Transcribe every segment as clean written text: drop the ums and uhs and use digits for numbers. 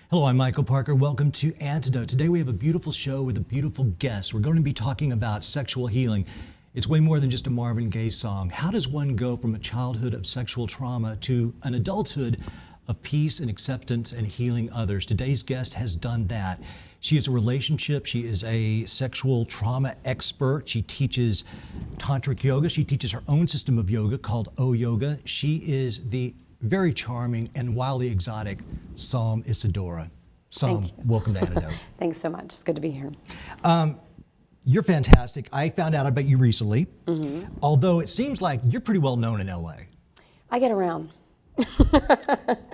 Hello, I'm Michael Parker. Welcome to Antidote. Today we have a beautiful show with a beautiful guest. We're going to be talking about sexual healing. It's way more than just a Marvin Gaye song. How does one go from a childhood of sexual trauma to an adulthood of peace and acceptance and healing others? Today's guest has done that. She is a relationship, she is a sexual trauma expert. She teaches tantric yoga. She teaches her own system of yoga called O Yoga. She is the very charming and wildly exotic Psalm Isadora. Psalm, welcome to Antidote. Thanks so much. It's good to be here. You're fantastic. I found out about you recently, although it seems like you're pretty well known in LA. I get around.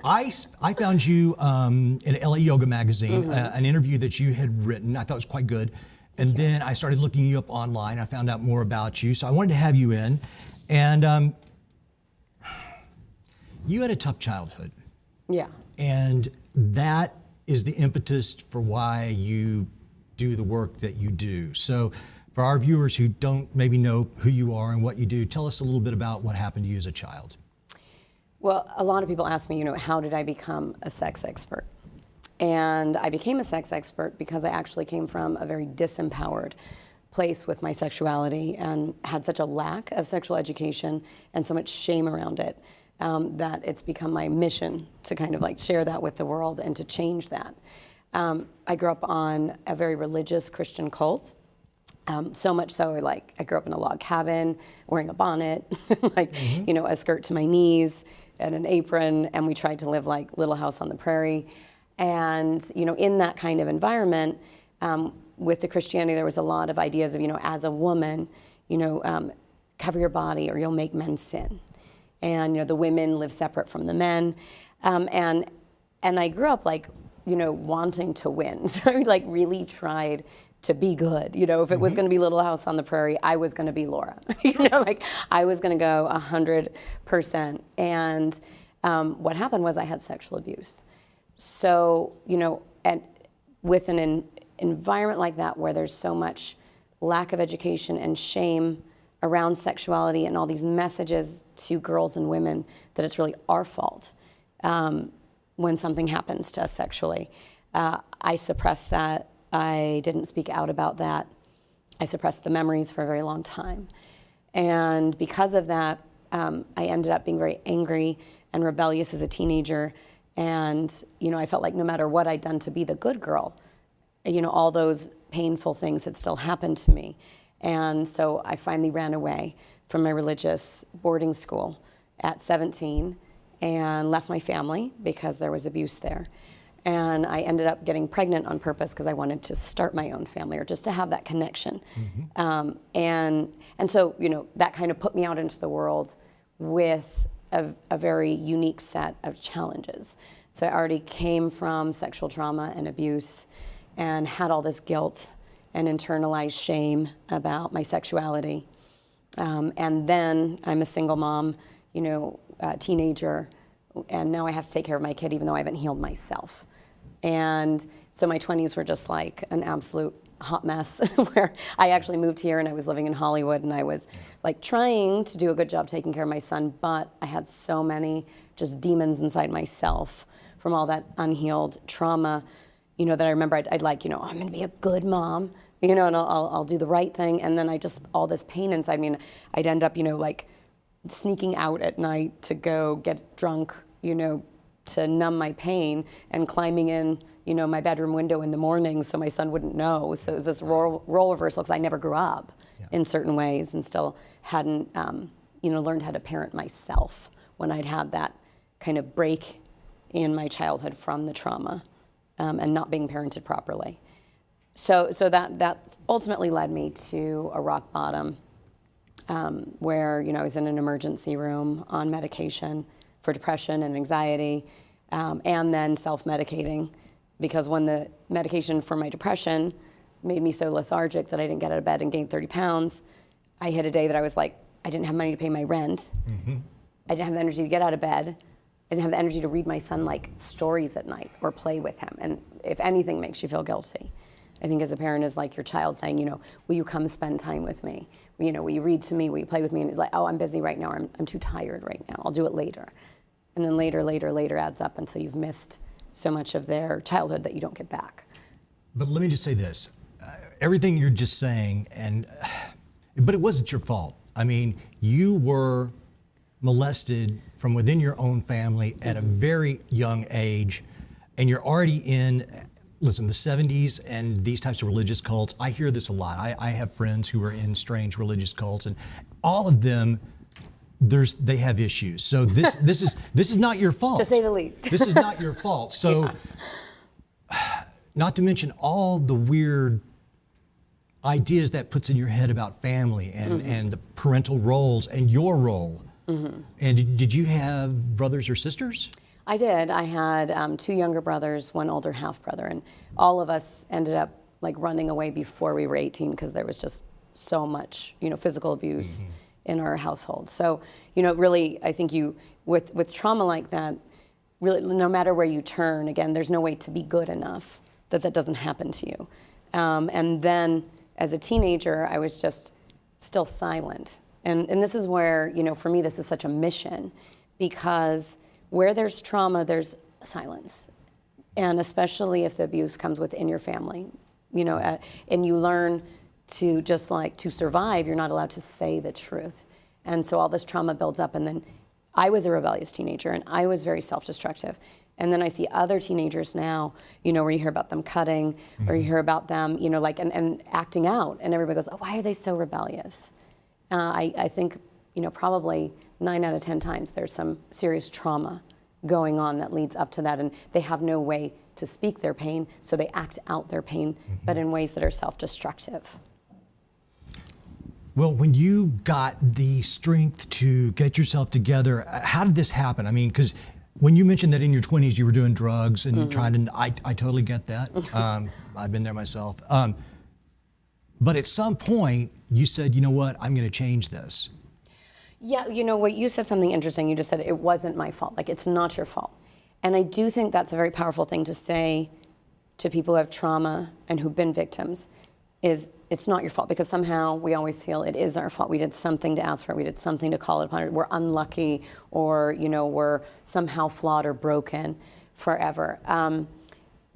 I found you in LA Yoga magazine, an interview that you had written. I thought it was quite good. And then I started looking you up online. I found out more about you. So I wanted to have you in. And you had a tough childhood. Yeah. And that is the impetus for why you do the work that you do. So for our viewers who don't maybe know who you are and what you do, tell us a little bit about what happened to you as a child. Well, a lot of people ask me, how did I become a sex expert? And I became a sex expert because I actually came from a very disempowered place with my sexuality and had such a lack of sexual education and so much shame around it. That it's become my mission to kind of like share that with the world and to change that. I grew up on a very religious Christian cult, so much so like I grew up in a log cabin wearing a bonnet, a skirt to my knees and an apron, and we tried to live like Little House on the Prairie. And in that kind of environment, with the Christianity, there was a lot of ideas of as a woman, cover your body or you'll make men sin. And the women live separate from the men, and I grew up wanting to win. So I really tried to be good. If it was going to be Little House on the Prairie, I was going to be Laura. I was going to go 100%. And what happened was I had sexual abuse. So and with an environment like that where there's so much lack of education and shame around sexuality and all these messages to girls and women that it's really our fault when something happens to us sexually. I suppressed that. I didn't speak out about that. I suppressed the memories for a very long time. And because of that, I ended up being very angry and rebellious as a teenager. And I felt like no matter what I'd done to be the good girl, all those painful things had still happened to me. And so I finally ran away from my religious boarding school at 17 and left my family because there was abuse there. And I ended up getting pregnant on purpose because I wanted to start my own family or just to have that connection. And so, that kind of put me out into the world with a very unique set of challenges. So I already came from sexual trauma and abuse and had all this guilt and internalized shame about my sexuality. And then I'm a single mom, teenager, and now I have to take care of my kid even though I haven't healed myself. And so my 20s were just like an absolute hot mess where I actually moved here and I was living in Hollywood and I was trying to do a good job taking care of my son, but I had so many just demons inside myself from all that unhealed trauma, that I remember I'd I'm going to be a good mom, and I'll do the right thing. And then all this pain inside me, I'd end up, sneaking out at night to go get drunk, to numb my pain and climbing in, my bedroom window in the morning so my son wouldn't know. So it was this role reversal because I never grew up in certain ways and still hadn't, learned how to parent myself when I'd had that kind of break in my childhood from the trauma. And not being parented properly. So that ultimately led me to a rock bottom where, I was in an emergency room on medication for depression and anxiety, and then self-medicating because when the medication for my depression made me so lethargic that I didn't get out of bed and gained 30 pounds, I hit a day that I was like, I didn't have money to pay my rent. I didn't have the energy to get out of bed. I didn't have the energy to read my son stories at night or play with him. And if anything makes you feel guilty, I think as a parent is like your child saying, will you come spend time with me? Will you read to me? Will you play with me? And it's like, oh, I'm busy right now. Or I'm too tired right now. I'll do it later. And then later adds up until you've missed so much of their childhood that you don't get back. But let me just say this. Everything you're just saying, but it wasn't your fault. I mean, you were molested from within your own family at a very young age, and you're already in, listen, the 70s and these types of religious cults. I hear this a lot. I have friends who are in strange religious cults, and all of them, they have issues. So this is not your fault. To say the least. This is not your fault. So, not to mention all the weird ideas that puts in your head about family and the parental roles and your role. And did you have brothers or sisters? I did. I had 2 younger brothers, 1 older half brother, and all of us ended up like running away before we were 18 because there was just so much, physical abuse in our household. So, really, I think with trauma like that, really, no matter where you turn, again, there's no way to be good enough that doesn't happen to you. And then as a teenager, I was just still silent. And this is where, for me, this is such a mission, because where there's trauma, there's silence. And especially if the abuse comes within your family, and you learn to to survive, you're not allowed to say the truth. And so all this trauma builds up. And then I was a rebellious teenager, and I was very self-destructive. And then I see other teenagers now, where you hear about them cutting, or you hear about them, and acting out. And everybody goes, oh, why are they so rebellious? I think, probably 9 out of 10 times there's some serious trauma going on that leads up to that, and they have no way to speak their pain, so they act out their pain, but in ways that are self-destructive. Well, when you got the strength to get yourself together, how did this happen? I mean, because when you mentioned that in your 20s you were doing drugs and trying to, I totally get that. I've been there myself. But at some point, you said, you know what, I'm going to change this. Yeah, what, you said something interesting. You just said it wasn't my fault. Like, it's not your fault. And I do think that's a very powerful thing to say to people who have trauma and who've been victims, is it's not your fault, because somehow we always feel it is our fault. We did something to ask for it. We did something to call it upon it. We're unlucky, or, we're somehow flawed or broken forever.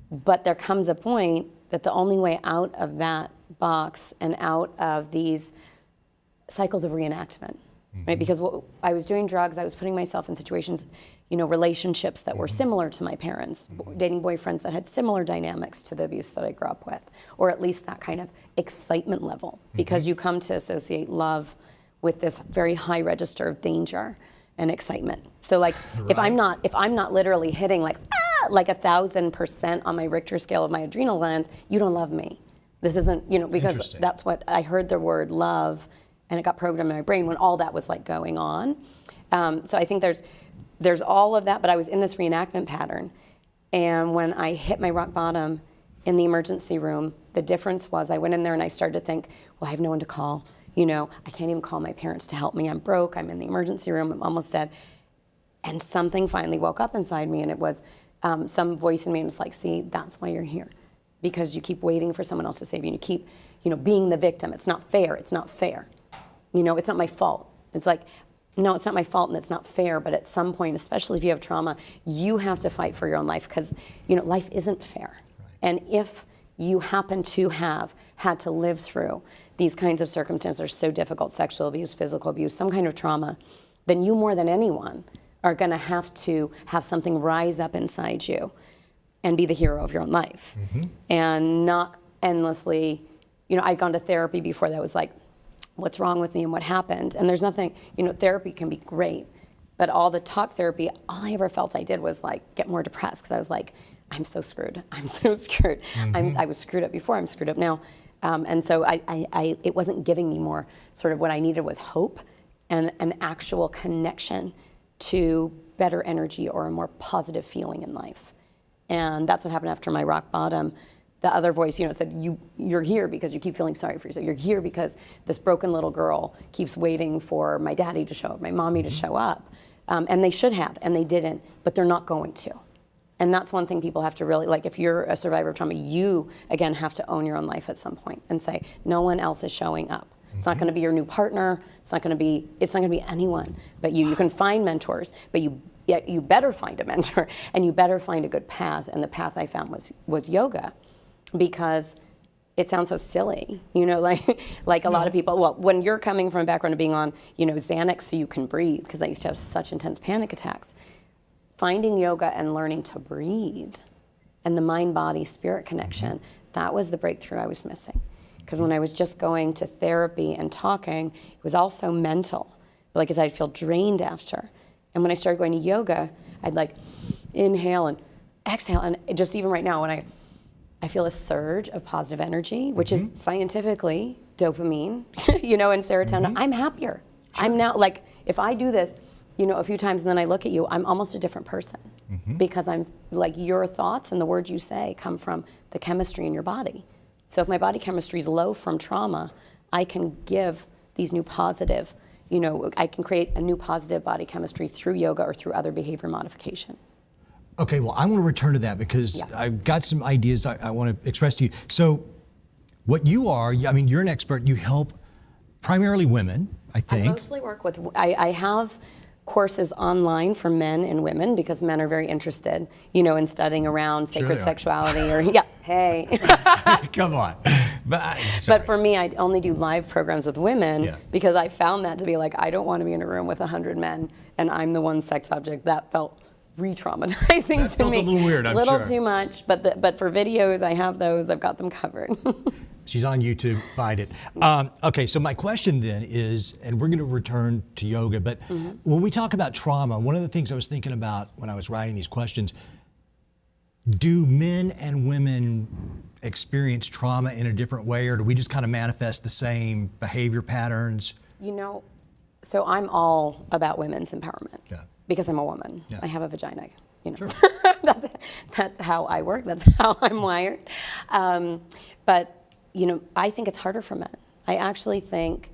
But there comes a point that the only way out of that box and out of these cycles of reenactment, right? Because I was doing drugs, I was putting myself in situations, relationships that were similar to my parents, dating boyfriends that had similar dynamics to the abuse that I grew up with, or at least that kind of excitement level, because you come to associate love with this very high register of danger and excitement. So like, right. if I'm not literally hitting like 1,000% on my Richter scale of my adrenal glands, you don't love me. This isn't, because that's what I heard, the word love, and it got programmed in my brain when all that was like going on. So I think there's all of that, but I was in this reenactment pattern. And when I hit my rock bottom in the emergency room, the difference was I went in there and I started to think, well, I have no one to call. I can't even call my parents to help me. I'm broke, I'm in the emergency room, I'm almost dead. And something finally woke up inside me, and it was some voice in me, and it's like, see, that's why you're here. Because you keep waiting for someone else to save you, and you keep, being the victim. It's not fair, it's not fair. It's not my fault. It's like, no, it's not my fault and it's not fair, but at some point, especially if you have trauma, you have to fight for your own life, because, life isn't fair. Right. And if you happen to have had to live through these kinds of circumstances that are so difficult, sexual abuse, physical abuse, some kind of trauma, then you more than anyone are gonna have to have something rise up inside you and be the hero of your own life. And not endlessly, I'd gone to therapy before that was like, what's wrong with me and what happened? And there's nothing, therapy can be great, but all the talk therapy, all I ever felt I did was like get more depressed, because I was like, I'm so screwed. I'm so screwed. I was screwed up before, I'm screwed up now. And so it wasn't giving me more. Sort of what I needed was hope and an actual connection to better energy or a more positive feeling in life. And that's what happened after my rock bottom. The other voice, said, you're here because you keep feeling sorry for yourself. You're here because this broken little girl keeps waiting for my daddy to show up, my mommy to show up. And they should have, and they didn't, but they're not going to. And that's one thing people have to really, like, if you're a survivor of trauma, you, again, have to own your own life at some point and say, no one else is showing up. It's not going to be your new partner. It's not going to be anyone but you. You can find mentors, but you yet you better find a mentor and you better find a good path. And the path I found was yoga, because it sounds so silly, like a lot of people. Well, when you're coming from a background of being on, Xanax so you can breathe, because I used to have such intense panic attacks, finding yoga and learning to breathe and the mind-body-spirit connection, that was the breakthrough I was missing. Because when I was just going to therapy and talking, it was also mental, because I'd feel drained after. And when I started going to yoga, I'd like inhale and exhale, and just even right now when I feel a surge of positive energy, which is scientifically dopamine, and serotonin. I'm happier. Sure. I'm now, if I do this, a few times and then I look at you, I'm almost a different person, because I'm your thoughts and the words you say come from the chemistry in your body. So if my body chemistry is low from trauma, I can give these new positive, I can create a new positive body chemistry through yoga or through other behavior modification. Okay, well, I want to return to that, because I've got some ideas I want to express to you. So what you are, you're an expert. You help primarily women, I think. I mostly work with, I have courses online for men and women, because men are very interested, in studying around sacred sexuality or, Come on. But for me, I only do live programs with women, because I found that to be I don't want to be in a room with 100 men and I'm the one sex object. That felt re-traumatizing to me. That felt a little weird, I'm sure. Little too much, but for videos, I have those. I've got them covered. She's on YouTube, find it. Okay, so my question then is, and we're going to return to yoga, but when we talk about trauma, one of the things I was thinking about when I was writing these questions, do men and women experience trauma in a different way, or do we just kind of manifest the same behavior patterns? So I'm all about women's empowerment. Yeah. Because I'm a woman. Yeah. I have a vagina. Sure. That's how I work. That's how I'm wired. But I think it's harder for men. I actually think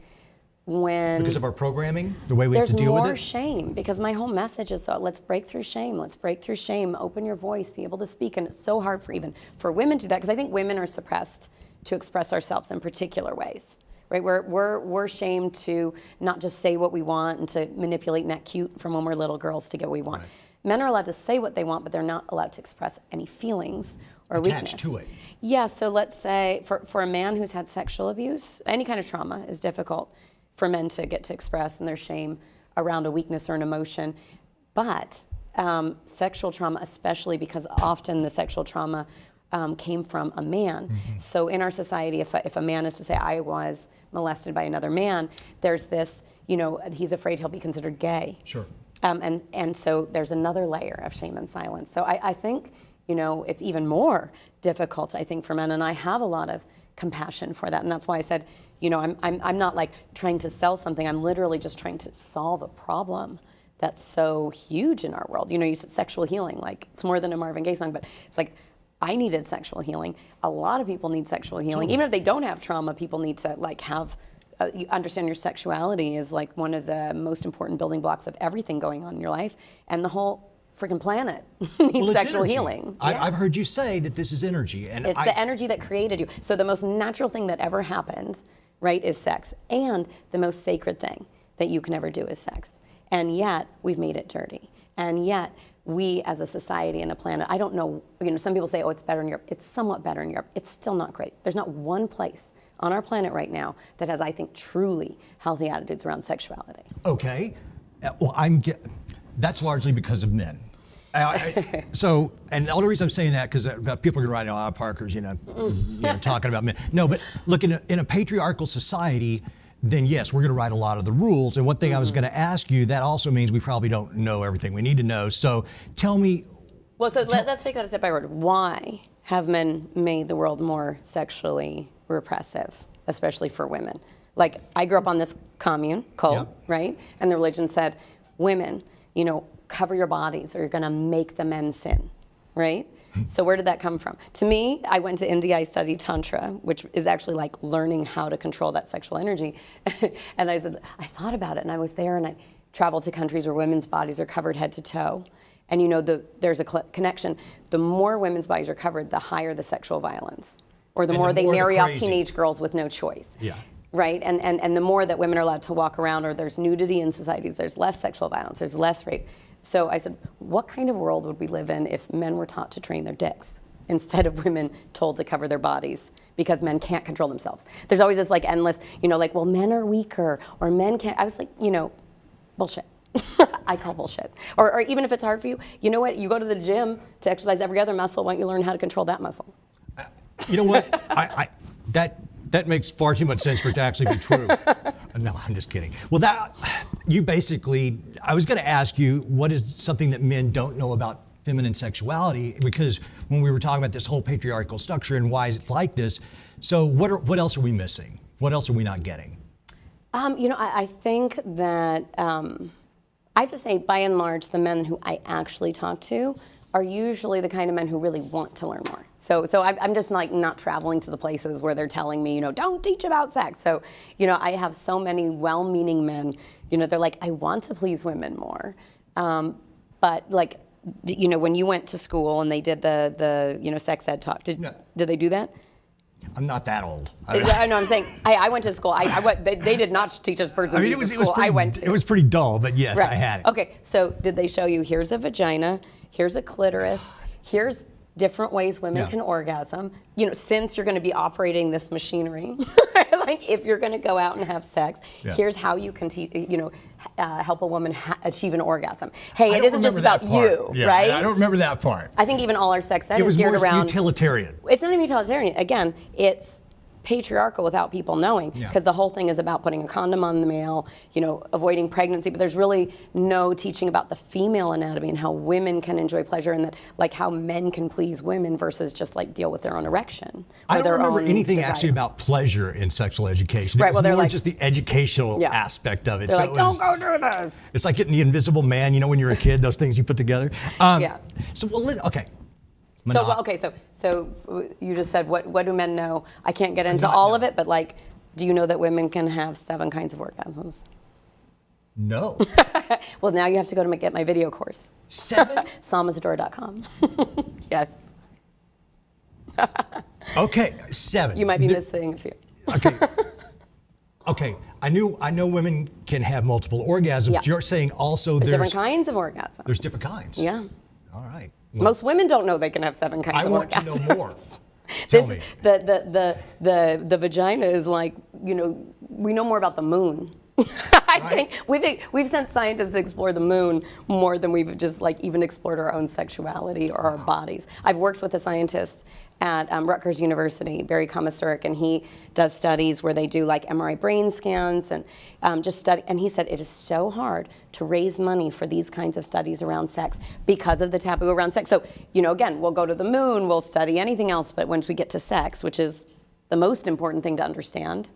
because of our programming, the way we have to deal with it. There's more shame, because my whole message is let's break through shame. Let's break through shame. Open your voice. Be able to speak. And it's so hard for women to do that, because I think women are suppressed to express ourselves in particular ways. Right, we're shamed to not just say what we want and to manipulate and act cute from when we're little girls to get what we want. Right. Men are allowed to say what they want, but they're not allowed to express any feelings or attached weakness. to it. Yeah, so let's say for a man who's had sexual abuse, any kind of trauma is difficult for men to get to express, and there's shame around a weakness or an emotion. But sexual trauma, especially because often the sexual trauma came from a man. So in our society, if a man is to say, I was molested by another man, there's this, he's afraid he'll be considered gay. Sure. And so there's another layer of shame and silence. So I think, it's even more difficult, I think, for men, and I have a lot of compassion for that. And that's why I said, I'm not trying to sell something, I'm literally just trying to solve a problem that's so huge in our world. You said sexual healing, it's more than a Marvin Gaye song, but it's I needed sexual healing. A lot of people need sexual healing. Totally. Even if they don't have trauma, people need to have, you understand your sexuality is one of the most important building blocks of everything going on in your life. And the whole freaking planet needs sexual healing. I've heard you say that this is energy. And it's the energy that created you. So the most natural thing that ever happened, right, is sex. And the most sacred thing that you can ever do is sex. And yet, we've made it dirty. And yet, we as a society and a planet, I don't know, some people say, oh, it's better in Europe. It's somewhat better in Europe. It's still not great. There's not one place on our planet right now that has, I think, truly healthy attitudes around sexuality. Okay. Well, that's largely because of men. So, and the only reason I'm saying that, because people are going to write, Parker's, talking about men. No, but look, in a patriarchal society, then yes, we're going to write a lot of the rules. And one thing I was going to ask you, that also means we probably don't know everything we need to know. So tell me. Well, so let's take that a step backward. Why have men made the world more sexually repressive, especially for women? I grew up on this commune cult, right? And the religion said, women, cover your bodies or you're going to make the men sin, right? So where did that come from? To me, I went to India, I studied Tantra, which is actually learning how to control that sexual energy. And I thought about it, and I was there, and I traveled to countries where women's bodies are covered head to toe. And there's a connection. The more women's bodies are covered, the higher the sexual violence. Or the more they marry off teenage girls with no choice. Yeah. Right? And the more that women are allowed to walk around, or there's nudity in societies, there's less sexual violence, there's less rape. So I said, what kind of world would we live in if men were taught to train their dicks instead of women told to cover their bodies because men can't control themselves? There's always this like endless, like, well, men are weaker or men can't. I was like, bullshit. I call bullshit. Or even if it's hard for you, you know what? You go to the gym to exercise every other muscle. Why don't you learn how to control that muscle? You know what? That makes far too much sense for it to actually be true. No, I'm just kidding. Well, I was going to ask you, what is something that men don't know about feminine sexuality? Because when we were talking about this whole patriarchal structure and why is it like this, so what else are we missing? What else are we not getting? I think that I have to say, by and large, the men who I actually talk to are usually the kind of men who really want to learn more. So I'm just like not traveling to the places where they're telling me, don't teach about sex. So, I have so many well-meaning men, they're like, I want to please women more. But like, when you went to school and they did the sex ed talk, did they do that? I'm not that old. I know. I'm saying I went to school. They did not teach us birds and bees in school. It was pretty dull, but yes, right. I had it. Okay, so did they show you? Here's a vagina. Here's a clitoris. Here's different ways women can orgasm. Since you're going to be operating this machinery, like if you're going to go out and have sex, here's how you can help a woman achieve an orgasm. Hey, it isn't just about you, right? I don't remember that part. I think even all our sex ed is It geared was around more utilitarian. It's not even utilitarian. Again, it's patriarchal without people knowing, because the whole thing is about putting a condom on the male, avoiding pregnancy, but there's really no teaching about the female anatomy and how women can enjoy pleasure, and that like how men can please women versus just like deal with their own erection. I don't remember anything actually about pleasure in sexual education. It was more just the educational aspect of it. They're like, don't go do this. It's like getting the invisible man, when you're a kid, those things you put together. So, okay. So you just said, what do men know? I can't get into all of it, but like, do you know that women can have 7 kinds of orgasms? No. Well, now you have to go to get my video course. 7? Isadora.com. Yes. Okay, 7. You might be missing a few. Okay. I know women can have multiple orgasms. Yeah. You're saying also there's different kinds of orgasms. There's different kinds. Yeah. All right. Well, most women don't know they can have 7 kinds of orgasms. I want to know more. Tell me. The vagina is like, we know more about the moon. I think we've sent scientists to explore the moon more than we've just like even explored our own sexuality or our bodies. I've worked with a scientist at Rutgers University, Barry Komisarek, and he does studies where they do like MRI brain scans and just study. And he said it is so hard to raise money for these kinds of studies around sex because of the taboo around sex. So, again, we'll go to the moon, we'll study anything else, but once we get to sex, which is the most important thing to understand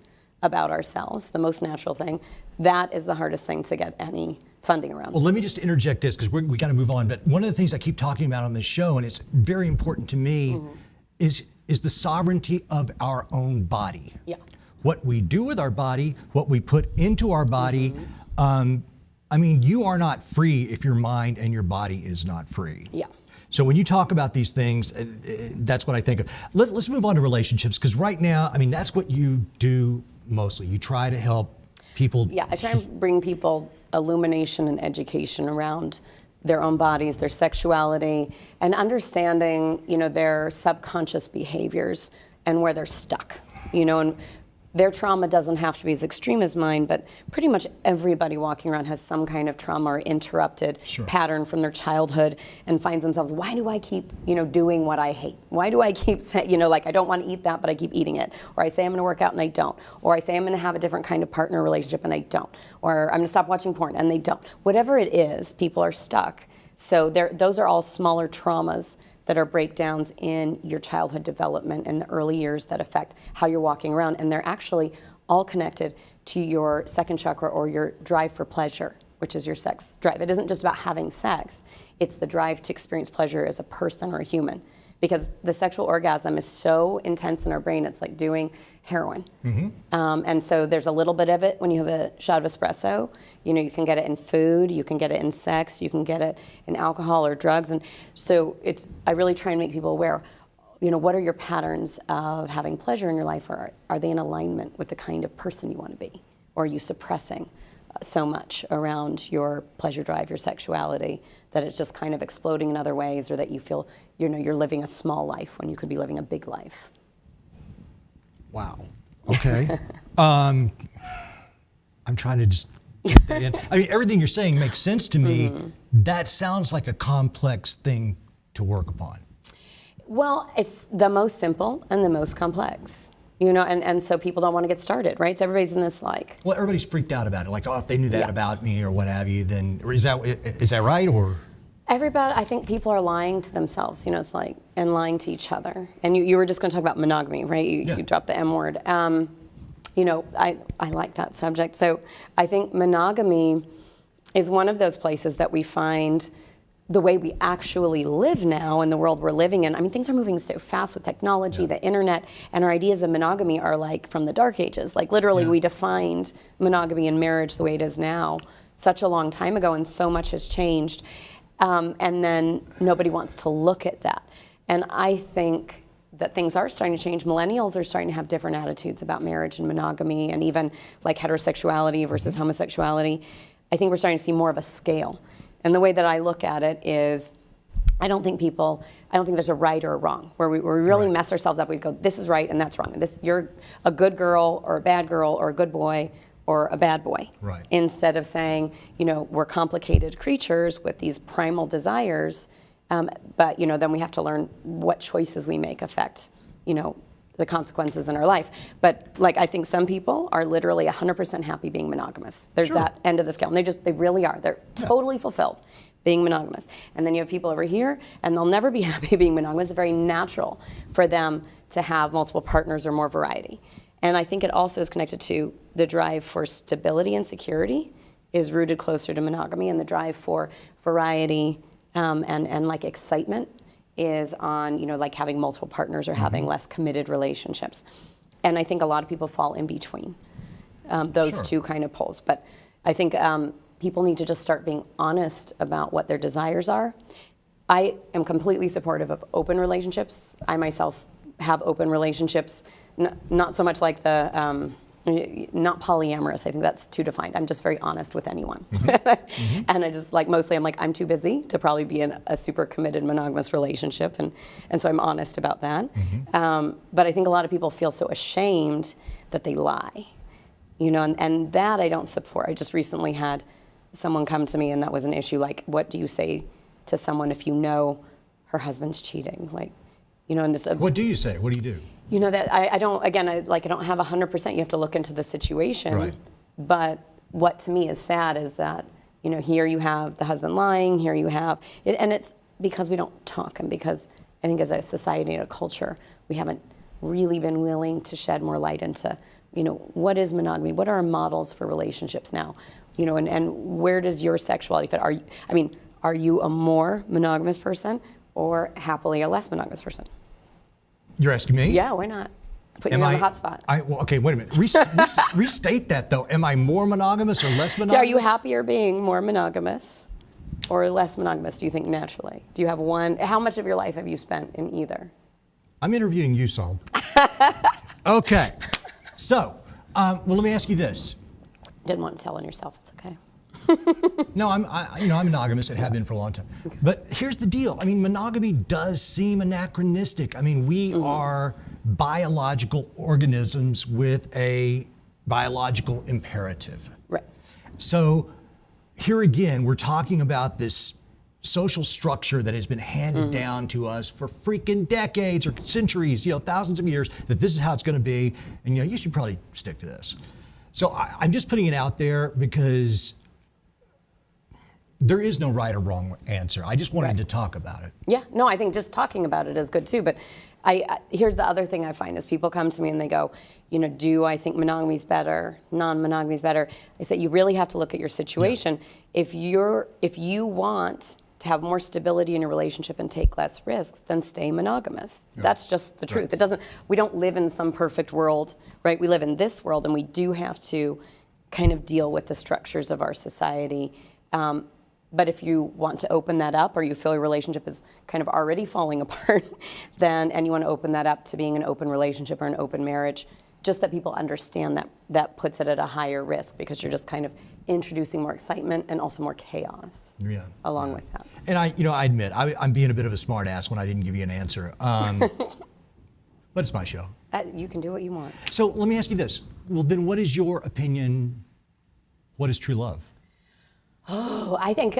about ourselves, the most natural thing, that is the hardest thing to get any funding around. Well, let me just interject this because we got to move on. But one of the things I keep talking about on this show, and it's very important to me, is the sovereignty of our own body. Yeah. What we do with our body, what we put into our body. You are not free if your mind and your body is not free. Yeah. So when you talk about these things, that's what I think of. Let's move on to relationships, because right now, that's what you do mostly. You try to help people. Yeah, I try and bring people illumination and education around their own bodies, their sexuality, and understanding, their subconscious behaviors and where they're stuck, and their trauma doesn't have to be as extreme as mine, but pretty much everybody walking around has some kind of trauma or interrupted pattern from their childhood and finds themselves, why do I keep, doing what I hate? Why do I keep saying, I don't want to eat that, but I keep eating it? Or I say I'm going to work out and I don't. Or I say I'm going to have a different kind of partner relationship and I don't. Or I'm going to stop watching porn and they don't. Whatever it is, people are stuck. So those are all smaller traumas that are breakdowns in your childhood development in the early years that affect how you're walking around. And they're actually all connected to your second chakra or your drive for pleasure, which is your sex drive. It isn't just about having sex. It's the drive to experience pleasure as a person or a human. Because the sexual orgasm is so intense in our brain, it's like doing heroin. And so there's a little bit of it when you have a shot of espresso. You can get it in food, you can get it in sex, you can get it in alcohol or drugs. And so I really try and make people aware, what are your patterns of having pleasure in your life? Or are they in alignment with the kind of person you want to be? Or are you suppressing so much around your pleasure drive, your sexuality, that it's just kind of exploding in other ways, or that you feel you're living a small life when you could be living a big life. Wow. Okay. I'm trying to just get that in. I mean, everything you're saying makes sense to me. That sounds like a complex thing to work upon. Well, it's the most simple and the most complex. And so people don't want to get started, right? So everybody's in this like... Well, everybody's freaked out about it. Like, oh, if they knew that about me or what have you, then... Or is that right, or...? Everybody, I think people are lying to themselves, it's like, and lying to each other. And you were just going to talk about monogamy, right? You dropped the M word. I like that subject. So I think monogamy is one of those places that we find the way we actually live now in the world we're living in. I mean, things are moving so fast with technology, the internet, and our ideas of monogamy are like from the dark ages. Like literally we defined monogamy and marriage the way it is now such a long time ago, and so much has changed. And then nobody wants to look at that. And I think that things are starting to change. Millennials are starting to have different attitudes about marriage and monogamy, and even like heterosexuality versus homosexuality. I think we're starting to see more of a scale. And the way that I look at it is, I don't think there's a right or a wrong, where we really mess ourselves up. We go, this is right and that's wrong. You're a good girl or a bad girl or a good boy or a bad boy. Right. Instead of saying, we're complicated creatures with these primal desires, but then we have to learn what choices we make affect, the consequences in our life. But like, I think some people are literally 100% happy being monogamous. There's that end of the scale, and they really are. They're totally fulfilled being monogamous. And then you have people over here, and they'll never be happy being monogamous. It's very natural for them to have multiple partners or more variety. And I think it also is connected to the drive for stability and security is rooted closer to monogamy, and the drive for variety and like excitement is on, like having multiple partners or having less committed relationships. And I think a lot of people fall in between those two kind of poles. But I think people need to just start being honest about what their desires are. I am completely supportive of open relationships. I myself have open relationships, not so much like not polyamorous. I think that's too defined. I'm just very honest with anyone. And I just mostly I'm too busy to probably be in a super committed monogamous relationship. And so I'm honest about that. But I think a lot of people feel so ashamed that they lie, and that I don't support. I just recently had someone come to me, and that was an issue. Like, what do you say to someone if you know her husband's cheating? And just, what do you say? What do you do? That I don't have 100%. You have to look into the situation. Right. But what to me is sad is that, here you have the husband lying, here you have it, and it's because we don't talk, and because I think as a society and a culture, we haven't really been willing to shed more light into, what is monogamy? What are our models for relationships now? And where does your sexuality fit? Are you a more monogamous person or happily a less monogamous person? You're asking me? Yeah, why not? Putting you on the hot spot. Okay, wait a minute. Restate that, though. Am I more monogamous or less monogamous? So are you happier being more monogamous or less monogamous, do you think, naturally? Do you have one? How much of your life have you spent in either? I'm interviewing you, Saul. Okay. So, let me ask you this. Didn't want to tell on yourself. It's okay. No, I'm monogamous and have been for a long time. Okay. But here's the deal. Monogamy does seem anachronistic. We are biological organisms with a biological imperative. Right. So here again, we're talking about this social structure that has been handed down to us for freaking decades or centuries, thousands of years, that this is how it's going to be. And you should probably stick to this. So I'm just putting it out there because there is no right or wrong answer. I just wanted to talk about it. Yeah, no, I think just talking about it is good too. But here's the other thing I find is people come to me and they go, do I think monogamy's better, non-monogamy's better? I say you really have to look at your situation. Yeah. If you want to have more stability in your relationship and take less risks, then stay monogamous. Yeah. That's just the truth. We don't live in some perfect world, right? We live in this world, and we do have to kind of deal with the structures of our society. But if you want to open that up, or you feel your relationship is kind of already falling apart, and you want to open that up to being an open relationship or an open marriage, just that people understand that that puts it at a higher risk, because you're just kind of introducing more excitement and also more chaos along with that. And I admit, I'm being a bit of a smart ass when I didn't give you an answer. But it's my show. You can do what you want. So let me ask you this. Well, then what is your opinion? What is true love? Oh, I think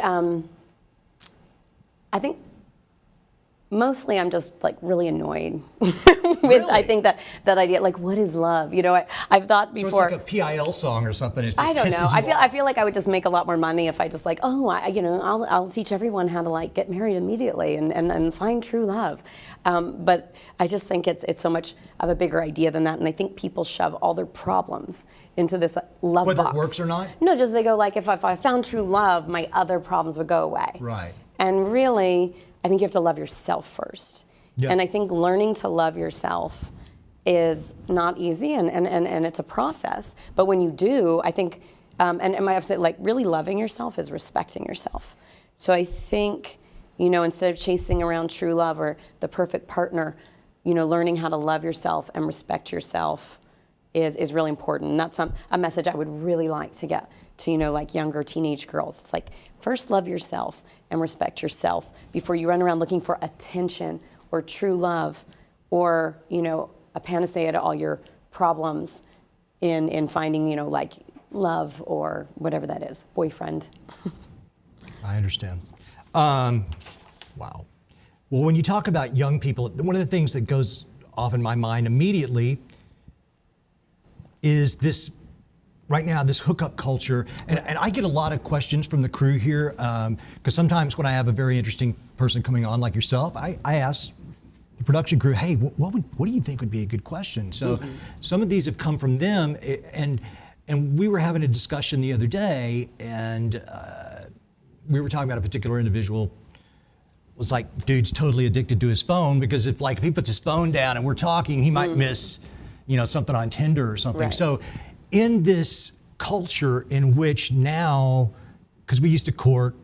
mostly I'm just like really annoyed with, Really? I think that idea, like, what is love? You know, I've thought before. So it's like a PIL song or something. It just I don't know. pisses you I feel like I would just make a lot more money if I just like, I'll teach everyone how to like get married immediately and find true love. But I just think it's so much of a bigger idea than that. And I think people shove all their problems into this love Whether box. it works or not? No, just they go like, if I found true love, my other problems would go away. Right. And really, I think you have to love yourself first. Yeah. And I think learning to love yourself is not easy, and it's a process. But when you do, I think, and I have to say, like, really loving yourself is respecting yourself. So I think, instead of chasing around true love or the perfect partner, learning how to love yourself and respect yourself is really important. And that's a message I would really like to get to, like younger teenage girls. It's like, first love yourself and respect yourself before you run around looking for attention or true love or, a panacea to all your problems in finding, like love or whatever that is, boyfriend. I understand. Wow. Well, when you talk about young people, one of the things that goes off in my mind immediately is this, right now, this hookup culture. And I get a lot of questions from the crew here, because sometimes when I have a very interesting person coming on like yourself, I ask the production crew, hey, what do you think would be a good question? So some of these have come from them, and we were having a discussion the other day, and we were talking about a particular individual. It was like, dude's totally addicted to his phone, because if he puts his phone down and we're talking, he might miss, something on Tinder or something. Right. So in this culture in which now, because we used to court,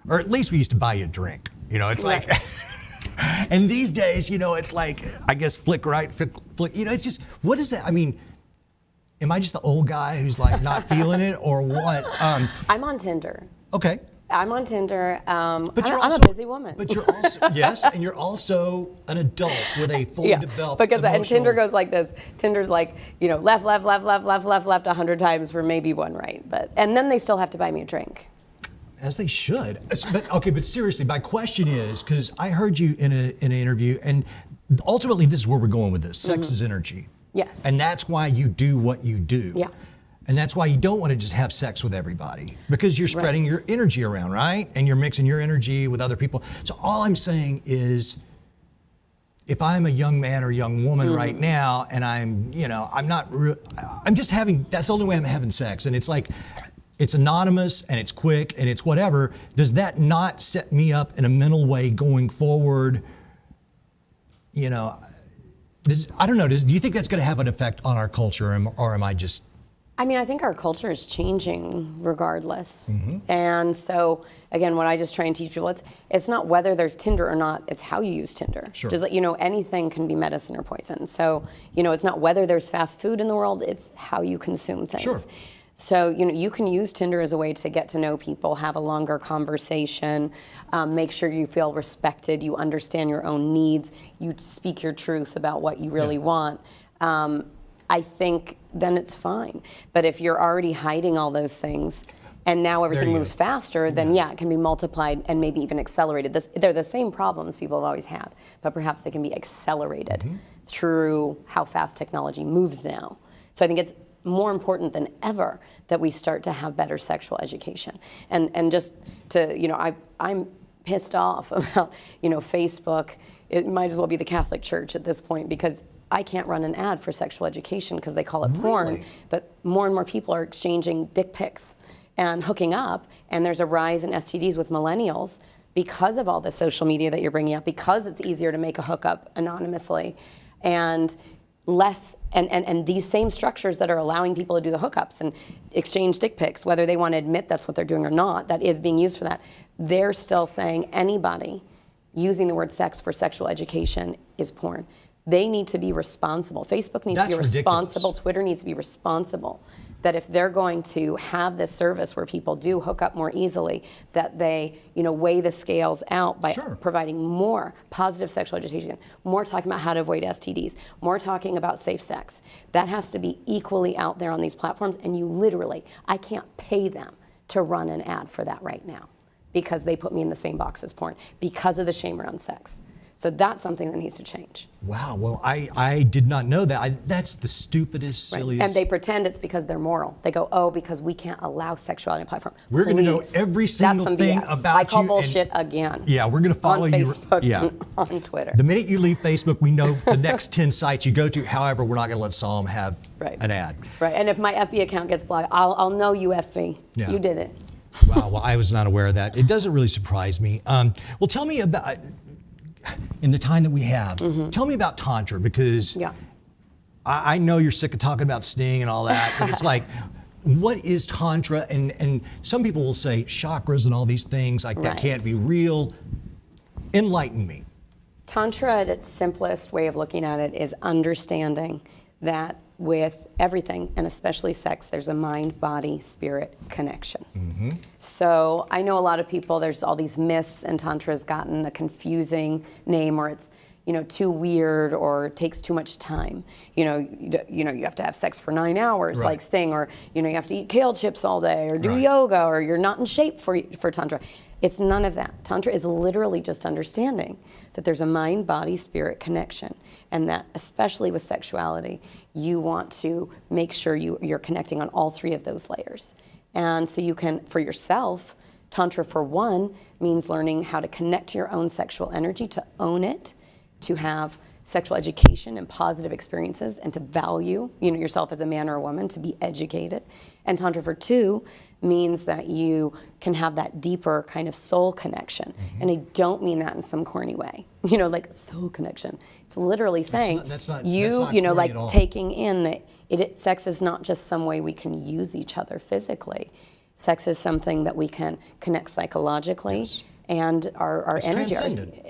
or at least we used to buy you a drink, it's Right. like, and these days, it's like, I guess flick right, flick, it's just, what is that? I mean, am I just the old guy who's like not feeling it, or what? I'm on Tinder. Okay. I'm on Tinder. But I'm a busy woman. But you're also, yes, and you're also an adult with a fully developed because emotional... and Tinder goes like this. Tinder's like, left 100 times for maybe one right. And then they still have to buy me a drink. As they should. But seriously, my question is, because I heard you in an interview, and ultimately this is where we're going with this. Sex is energy. Yes. And that's why you do what you do. Yeah. And that's why you don't want to just have sex with everybody, because you're spreading your energy around, right? And you're mixing your energy with other people. So all I'm saying is, if I'm a young man or young woman right now, and I'm just having, that's the only way I'm having sex. And it's like, it's anonymous and it's quick and it's whatever. Does that not set me up in a mental way going forward? I don't know. Do you think that's going to have an effect on our culture, or am I just... I mean, I think our culture is changing regardless. And so, again, what I just try and teach people, it's not whether there's Tinder or not, it's how you use Tinder. Sure. Just anything can be medicine or poison. So, it's not whether there's fast food in the world, it's how you consume things. Sure. So, you can use Tinder as a way to get to know people, have a longer conversation, make sure you feel respected, you understand your own needs, you speak your truth about what you really want. I think then it's fine. But if you're already hiding all those things and now everything moves faster, then it can be multiplied and maybe even accelerated. They're the same problems people have always had, but perhaps they can be accelerated through how fast technology moves now. So I think it's more important than ever that we start to have better sexual education. And just to, I'm pissed off about, Facebook. It might as well be the Catholic Church at this point, because I can't run an ad for sexual education because they call it porn, Really? but more and more people are exchanging dick pics and hooking up, and there's a rise in STDs with millennials because of all the social media that you're bringing up, because it's easier to make a hookup anonymously, and less, and these same structures that are allowing people to do the hookups and exchange dick pics, whether they want to admit that's what they're doing or not, that is being used for that, they're still saying anybody using the word sex for sexual education is porn. They need to be responsible. Facebook needs to be responsible. Twitter needs to be responsible. That if they're going to have this service where people do hook up more easily, that they, weigh the scales out by providing more positive sexual education, more talking about how to avoid STDs, more talking about safe sex. That has to be equally out there on these platforms, and I can't pay them to run an ad for that right now because they put me in the same box as porn because of the shame around sex. So that's something that needs to change. Wow, well, I did not know that. That's the stupidest, silliest. And they pretend it's because they're moral. They go, oh, because we can't allow sexuality on the platform. We're going to know every single thing about you. I call bullshit again. Yeah, we're going to follow you. On Facebook and on Twitter. The minute you leave Facebook, we know the next 10 sites you go to. However, we're not going to let Psalm have an ad. Right, and if my FB account gets blocked, I'll know you FB. Yeah. You did it. Wow, well, I was not aware of that. It doesn't really surprise me. Well, tell me about... in the time that we have, tell me about Tantra, because I know you're sick of talking about Sting and all that, but it's like, what is Tantra? And some people will say chakras and all these things, like that can't be real. Enlighten me. Tantra, at its simplest way of looking at it, is understanding that with everything, and especially sex, there's a mind, body, spirit connection. So I know a lot of people, there's all these myths, and Tantra's gotten a confusing name, or it's too weird, or takes too much time. You have to have sex for 9 hours, like Sting, or you have to eat kale chips all day, or do yoga, or you're not in shape for Tantra. It's none of that. Tantra is literally just understanding that there's a mind, body, spirit connection, and that especially with sexuality, you want to make sure you're connecting on all 3 of those layers. And so you can, for yourself, Tantra for one means learning how to connect to your own sexual energy, to own it, to have sexual education and positive experiences, and to value yourself as a man or a woman, to be educated. And Tantra for two means that you can have that deeper kind of soul connection. And I don't mean that in some corny way, like soul connection. It's literally saying that's not like at all. taking in that sex is not just some way we can use each other physically. Sex is something that we can connect psychologically and our energy.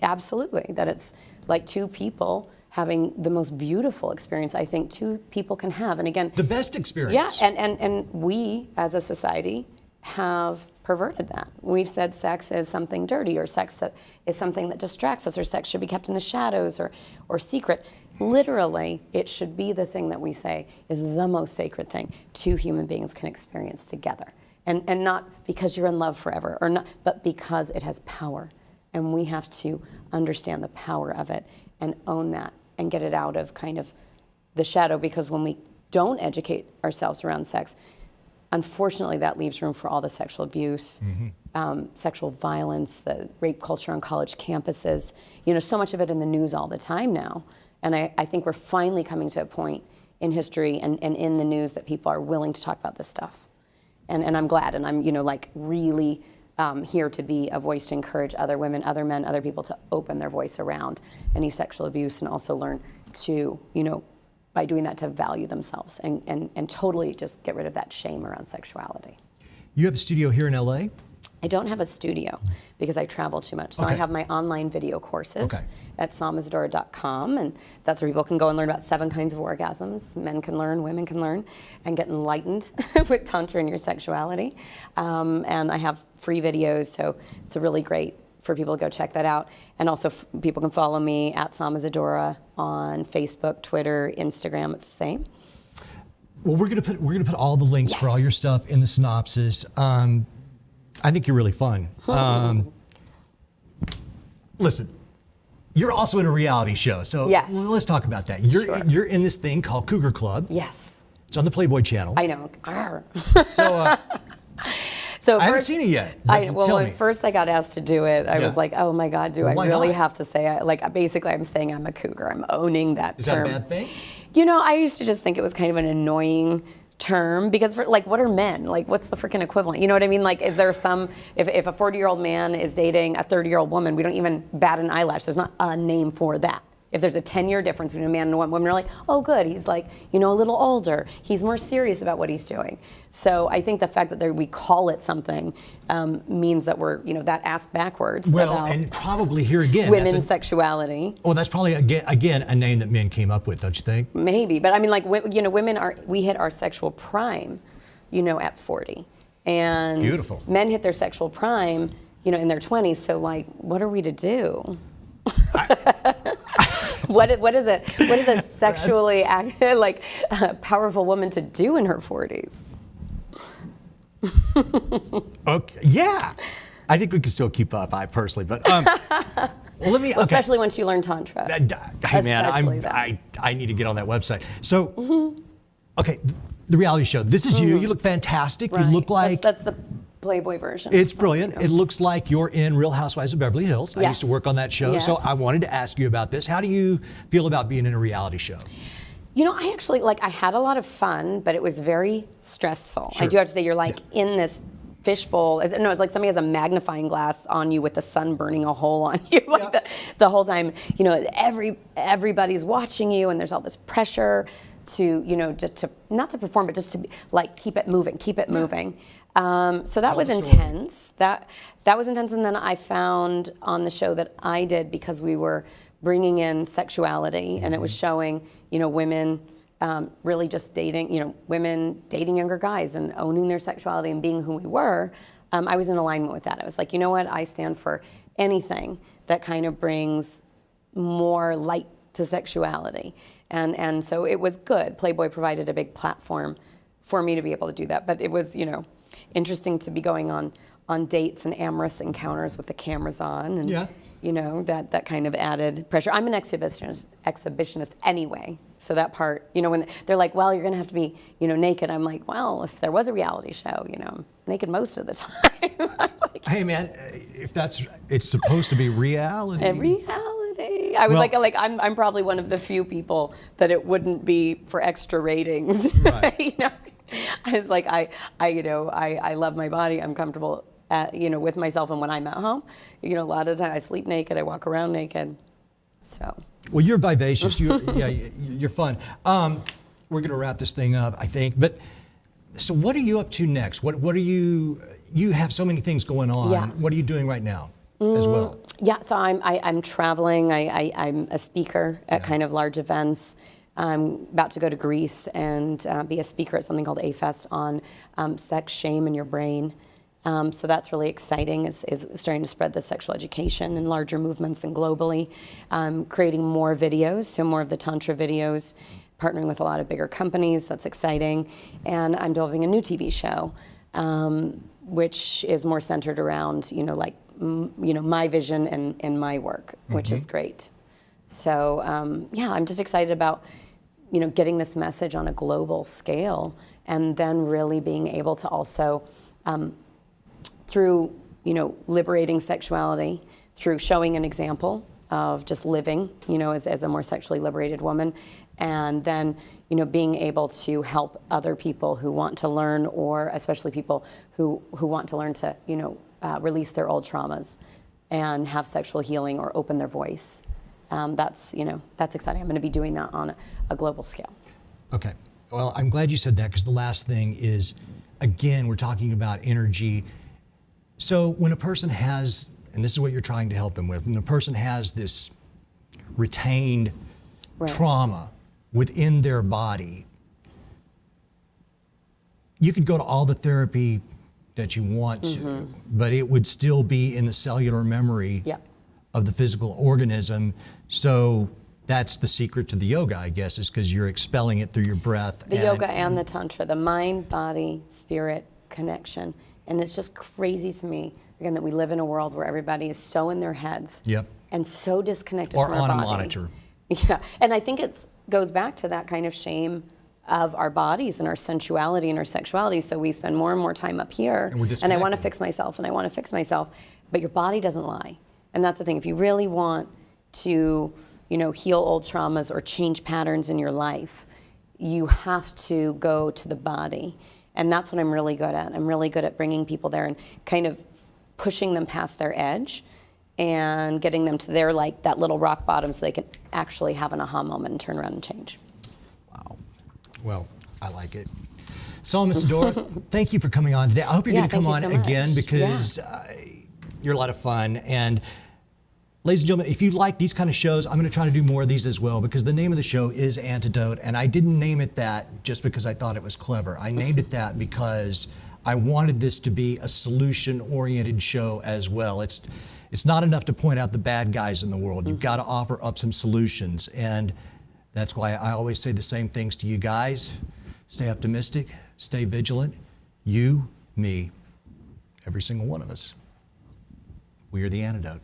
Absolutely. That it's like two people having the most beautiful experience I think two people can have. And again, the best experience. Yeah, and we as a society have perverted that. We've said sex is something dirty, or sex is something that distracts us, or sex should be kept in the shadows or secret. Literally, it should be the thing that we say is the most sacred thing two human beings can experience together. And not because you're in love forever, or not, but because it has power. And we have to understand the power of it and own that and get it out of kind of the shadow, because when we don't educate ourselves around sex, unfortunately that leaves room for all the sexual abuse, sexual violence, the rape culture on college campuses, so much of it in the news all the time now. And I think we're finally coming to a point in history and in the news that people are willing to talk about this stuff. And I'm glad, and I'm really here to be a voice to encourage other women, other men, other people to open their voice around any sexual abuse, and also learn to, by doing that, to value themselves and totally just get rid of that shame around sexuality. You have a studio here in LA? I don't have a studio because I travel too much. So I have my online video courses at isadora.com, and that's where people can go and learn about 7 kinds of orgasms. Men can learn, women can learn, and get enlightened with Tantra and your sexuality. And I have free videos, so it's a really great for people to go check that out. And also people can follow me at Isadora on Facebook, Twitter, Instagram. It's the same. Well, we're gonna put all the links for all your stuff in the synopsis. I think you're really fun. Listen, you're also in a reality show, so let's talk about that. You're in this thing called Cougar Club. Yes. It's on the Playboy channel. I know. So, so I haven't seen it yet. When first I got asked to do it, I was like, oh my God, do I really have to say it? Basically I'm saying I'm a cougar. I'm owning that term. Is that a bad thing? I used to just think it was kind of an annoying term, because what are men? What's the freaking equivalent? You know what I mean? Is there some, if a 40-year-old man is dating a 30-year-old woman, we don't even bat an eyelash. There's not a name for that. If there's a 10-year difference between a man and a woman, women are like, oh, good, he's like, a little older. He's more serious about what he's doing. So I think the fact that we call it something means that we're, that asked backwards. Well, about and probably here again, women's sexuality. Well, that's probably again a name that men came up with, don't you think? Maybe, but I mean, like, we hit our sexual prime, at 40, and beautiful. Men hit their sexual prime, in their 20s. So, like, what are we to do? What is a sexually active, like, powerful woman to do in her 40s? Okay, yeah, I think we can still keep up. I personally, but well, let me. Well, especially once you learn Tantra. Hey man, I need to get on that website. So, okay, the reality show. This is you. You look fantastic. Right. You look like that's the Playboy version. It's brilliant. It looks like you're in Real Housewives of Beverly Hills. I used to work on that show, so I wanted to ask you about this. How do you feel about being in a reality show? I actually, I had a lot of fun, but it was very stressful. Sure. I do have to say, you're in this fishbowl. No, it's like somebody has a magnifying glass on you with the sun burning a hole on you the whole time. Everybody's watching you, and there's all this pressure to, to not to perform, but just to keep it moving, So that was intense. That was intense, and then I found on the show that I did, because we were bringing in sexuality, and it was showing, women really just dating, women dating younger guys and owning their sexuality and being who we were. I was in alignment with that. I was like, you know what? I stand for anything that kind of brings more light to sexuality, and so it was good. Playboy provided a big platform for me to be able to do that, but it was, interesting to be going on dates and amorous encounters with the cameras on, and that kind of added pressure. I'm an exhibitionist anyway, so that part, when they're like, well, you're gonna have to be, naked. I'm like, well, if there was a reality show, I'm naked most of the time. Hey man, if it's supposed to be reality. Reality. I was I'm probably one of the few people that it wouldn't be for extra ratings. Right. I was like, I love my body. I'm comfortable, with myself, and when I'm at home, a lot of the time I sleep naked, I walk around naked, so. Well, you're vivacious. You're fun. We're gonna wrap this thing up, I think. But so, what are you up to next? What are you? You have so many things going on. Yeah. What are you doing right now, as well? Yeah. So I'm traveling. I'm a speaker at kind of large events. I'm about to go to Greece and be a speaker at something called A-Fest on sex, shame, and your brain. So that's really exciting, is starting to spread the sexual education in larger movements and globally. Creating more videos, so more of the Tantra videos, partnering with a lot of bigger companies. That's exciting. And I'm developing a new TV show, which is more centered around, my vision and my work, which is great. So, I'm just excited about, getting this message on a global scale, and then really being able to also, through, liberating sexuality, through showing an example of just living, as a more sexually liberated woman, and then, being able to help other people who want to learn, or especially people who want to learn to, release their old traumas and have sexual healing or open their voice. That's exciting. I'm going to be doing that on a global scale. Okay. Well, I'm glad you said that, because the last thing is, again, we're talking about energy. So when a person has, and this is what you're trying to help them with, when a person has this retained trauma within their body, you could go to all the therapy that you want to, but it would still be in the cellular memory of the physical organism. So that's the secret to the yoga, I guess, is because you're expelling it through your breath. The yoga and the Tantra, the mind, body, spirit connection. And it's just crazy to me, again, that we live in a world where everybody is so in their heads and so disconnected from our body. Or on a monitor. Yeah, and I think it goes back to that kind of shame of our bodies and our sensuality and our sexuality. So we spend more and more time up here, and I want to fix myself, and I want to fix myself, but your body doesn't lie. And that's the thing. If you really want to, heal old traumas or change patterns in your life, you have to go to the body. And that's what I'm really good at. I'm really good at bringing people there and kind of pushing them past their edge and getting them to their, like, that little rock bottom so they can actually have an aha moment and turn around and change. Wow. Well, I like it. So, Miss Isadora, thank you for coming on today. I hope you're going to come on again because you're a lot of fun. And ladies and gentlemen, if you like these kind of shows, I'm going to try to do more of these as well, because the name of the show is Antidote, and I didn't name it that just because I thought it was clever. I named it that because I wanted this to be a solution-oriented show as well. It's not enough to point out the bad guys in the world. You've got to offer up some solutions, and that's why I always say the same things to you guys. Stay optimistic, stay vigilant. You, me, every single one of us. We are the antidote.